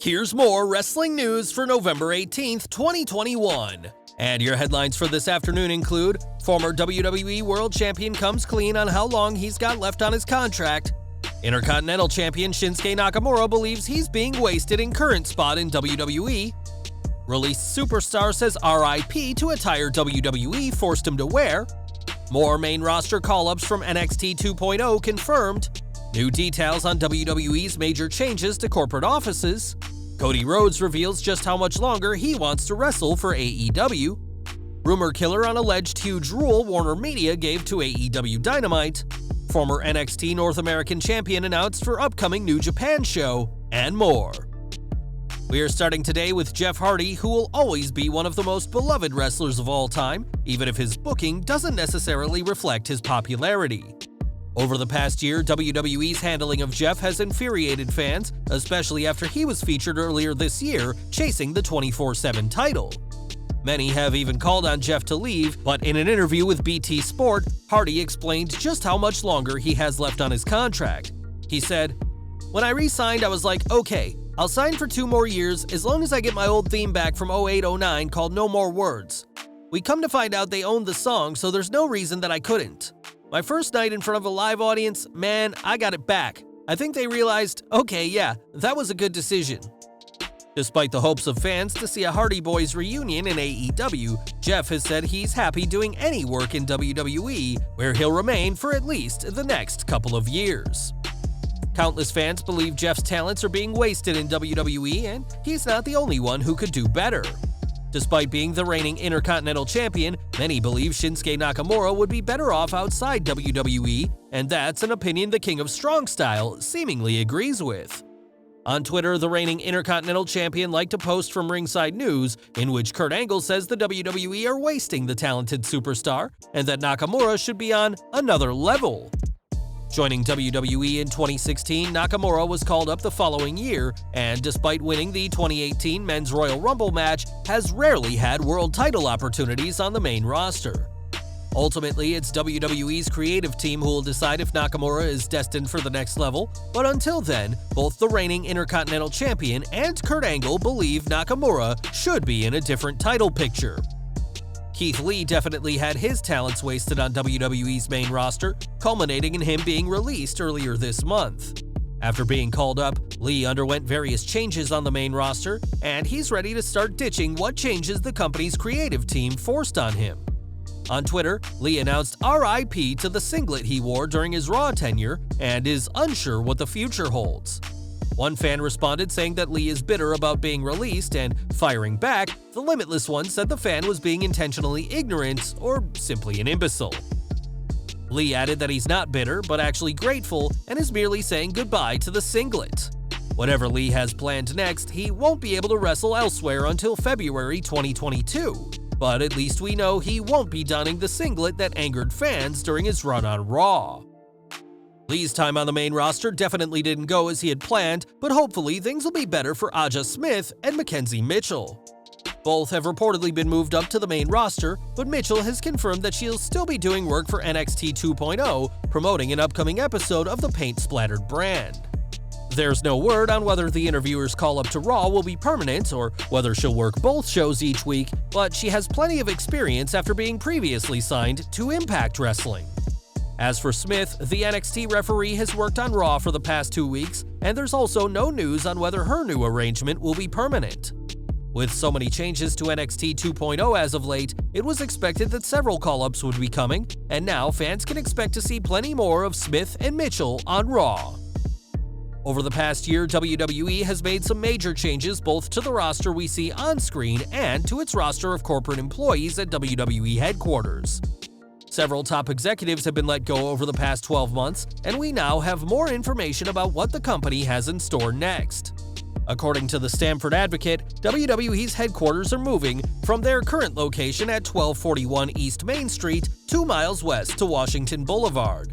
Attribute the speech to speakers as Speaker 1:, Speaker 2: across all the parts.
Speaker 1: Here's more wrestling news for November 18th, 2021. And your headlines for this afternoon include former WWE World Champion comes clean on how long he's got left on his contract. Intercontinental Champion Shinsuke Nakamura believes he's being wasted in current spot in WWE. Released superstar says RIP to attire WWE forced him to wear. More main roster call-ups from NXT 2.0 confirmed. New details on WWE's major changes to corporate offices. Cody Rhodes reveals just how much longer he wants to wrestle for AEW. Rumor killer on alleged huge rule Warner Media gave to AEW Dynamite. Former NXT North American Champion announced for upcoming New Japan show, and more. We are starting today with Jeff Hardy, who will always be one of the most beloved wrestlers of all time, even if his booking doesn't necessarily reflect his popularity. Over the past year, WWE's handling of Jeff has infuriated fans, especially after he was featured earlier this year chasing the 24/7 title. Many have even called on Jeff to leave, but in an interview with BT Sport, Hardy explained just how much longer he has left on his contract. He said, "When I re-signed, I was like, okay, I'll sign for 2 more years as long as I get my old theme back from 08-09 called No More Words. We come to find out they owned the song, so there's no reason that I couldn't. My first night in front of a live audience, man, I got it back. I think they realized, okay, yeah, that was a good decision." Despite the hopes of fans to see a Hardy Boys reunion in AEW, Jeff has said he's happy doing any work in WWE, where he'll remain for at least the next couple of years. Countless fans believe Jeff's talents are being wasted in WWE, and he's not the only one who could do better. Despite being the reigning Intercontinental Champion, many believe Shinsuke Nakamura would be better off outside WWE, and that's an opinion the King of Strong Style seemingly agrees with. On Twitter, the reigning Intercontinental Champion liked a post from Ringside News in which Kurt Angle says the WWE are wasting the talented superstar and that Nakamura should be on another level. Joining WWE in 2016, Nakamura was called up the following year, and despite winning the 2018 Men's Royal Rumble match, has rarely had world title opportunities on the main roster. Ultimately, it's WWE's creative team who will decide if Nakamura is destined for the next level, but until then, both the reigning Intercontinental Champion and Kurt Angle believe Nakamura should be in a different title picture. Keith Lee definitely had his talents wasted on WWE's main roster, culminating in him being released earlier this month. After being called up, Lee underwent various changes on the main roster, and he's ready to start ditching what changes the company's creative team forced on him. On Twitter, Lee announced RIP to the singlet he wore during his Raw tenure and is unsure what the future holds. One fan responded saying that Lee is bitter about being released, and firing back, the Limitless one said the fan was being intentionally ignorant or simply an imbecile. Lee added that he's not bitter, but actually grateful, and is merely saying goodbye to the singlet. Whatever Lee has planned next, he won't be able to wrestle elsewhere until February 2022, but at least we know he won't be donning the singlet that angered fans during his run on Raw. Lee's time on the main roster definitely didn't go as he had planned, but hopefully things will be better for Aja Smith and Mackenzie Mitchell. Both have reportedly been moved up to the main roster, but Mitchell has confirmed that she'll still be doing work for NXT 2.0, promoting an upcoming episode of the paint-splattered brand. There's no word on whether the interviewer's call-up to Raw will be permanent or whether she'll work both shows each week, but she has plenty of experience after being previously signed to Impact Wrestling. As for Smith, the NXT referee has worked on Raw for the past 2 weeks, and there's also no news on whether her new arrangement will be permanent. With so many changes to NXT 2.0 as of late, it was expected that several call-ups would be coming, and now fans can expect to see plenty more of Smith and Mitchell on Raw. Over the past year, WWE has made some major changes both to the roster we see on screen and to its roster of corporate employees at WWE headquarters. Several top executives have been let go over the past 12 months, and we now have more information about what the company has in store next. According to the Stamford Advocate, WWE's headquarters are moving from their current location at 1241 East Main Street 2 miles west to Washington Boulevard.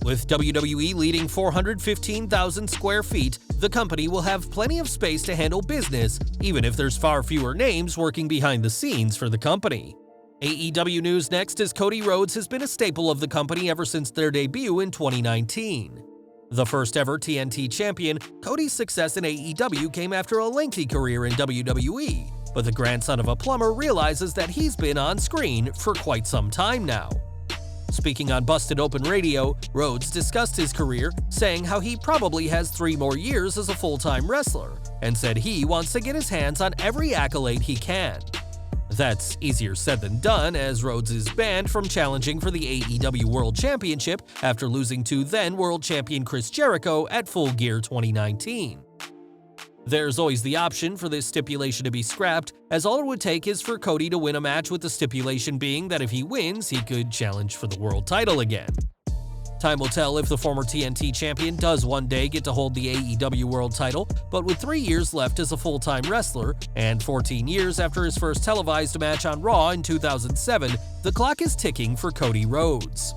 Speaker 1: With WWE leading 415,000 square feet, the company will have plenty of space to handle business, even if there's far fewer names working behind the scenes for the company. AEW news next, as Cody Rhodes has been a staple of the company ever since their debut in 2019. The first ever TNT champion, Cody's success in AEW came after a lengthy career in WWE, but the grandson of a plumber realizes that he's been on screen for quite some time now. Speaking on Busted Open Radio, Rhodes discussed his career, saying how he probably has 3 more years as a full-time wrestler, and said he wants to get his hands on every accolade he can. That's easier said than done, as Rhodes is banned from challenging for the AEW World Championship after losing to then World Champion Chris Jericho at Full Gear 2019. There's always the option for this stipulation to be scrapped, as all it would take is for Cody to win a match, with the stipulation being that if he wins, he could challenge for the world title again. Time will tell if the former TNT champion does one day get to hold the AEW world title, but with 3 years left as a full-time wrestler, and 14 years after his first televised match on Raw in 2007, the clock is ticking for Cody Rhodes.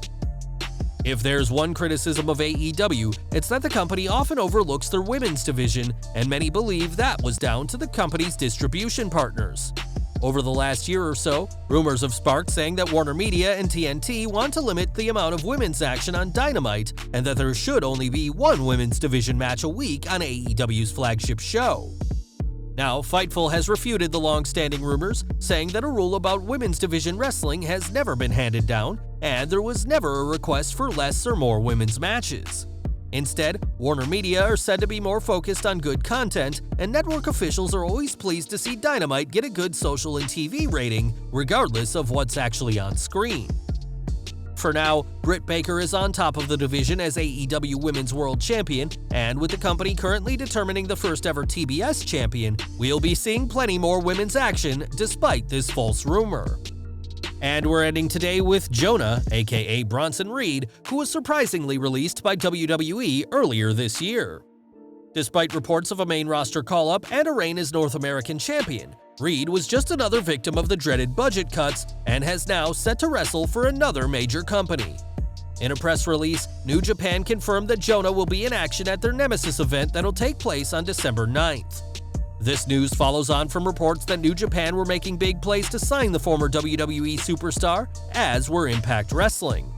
Speaker 1: If there's one criticism of AEW, it's that the company often overlooks their women's division, and many believe that was down to the company's distribution partners. Over the last year or so, rumors have sparked saying that Warner Media and TNT want to limit the amount of women's action on Dynamite, and that there should only be one women's division match a week on AEW's flagship show. Now, Fightful has refuted the long-standing rumors, saying that a rule about women's division wrestling has never been handed down, and there was never a request for less or more women's matches. Instead, Warner Media are said to be more focused on good content, and network officials are always pleased to see Dynamite get a good social and TV rating, regardless of what's actually on screen. For now, Britt Baker is on top of the division as AEW Women's World Champion, and with the company currently determining the first ever TBS champion, we'll be seeing plenty more women's action despite this false rumor. And we're ending today with Jonah, aka Bronson Reed, who was surprisingly released by WWE earlier this year. Despite reports of a main roster call-up and a reign as North American champion, Reed was just another victim of the dreaded budget cuts and has now set to wrestle for another major company. In a press release, New Japan confirmed that Jonah will be in action at their Nemesis event that'll take place on December 9th. This news follows on from reports that New Japan were making big plays to sign the former WWE superstar, as were Impact Wrestling.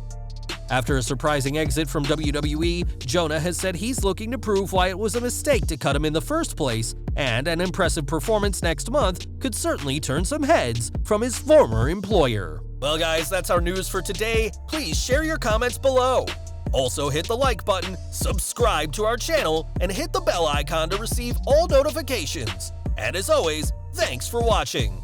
Speaker 1: After a surprising exit from WWE, Jonah has said he's looking to prove why it was a mistake to cut him in the first place, and an impressive performance next month could certainly turn some heads from his former employer. Well guys, that's our news for today. Please share your comments below. Also hit the like button, subscribe to our channel, and hit the bell icon to receive all notifications. And as always, thanks for watching.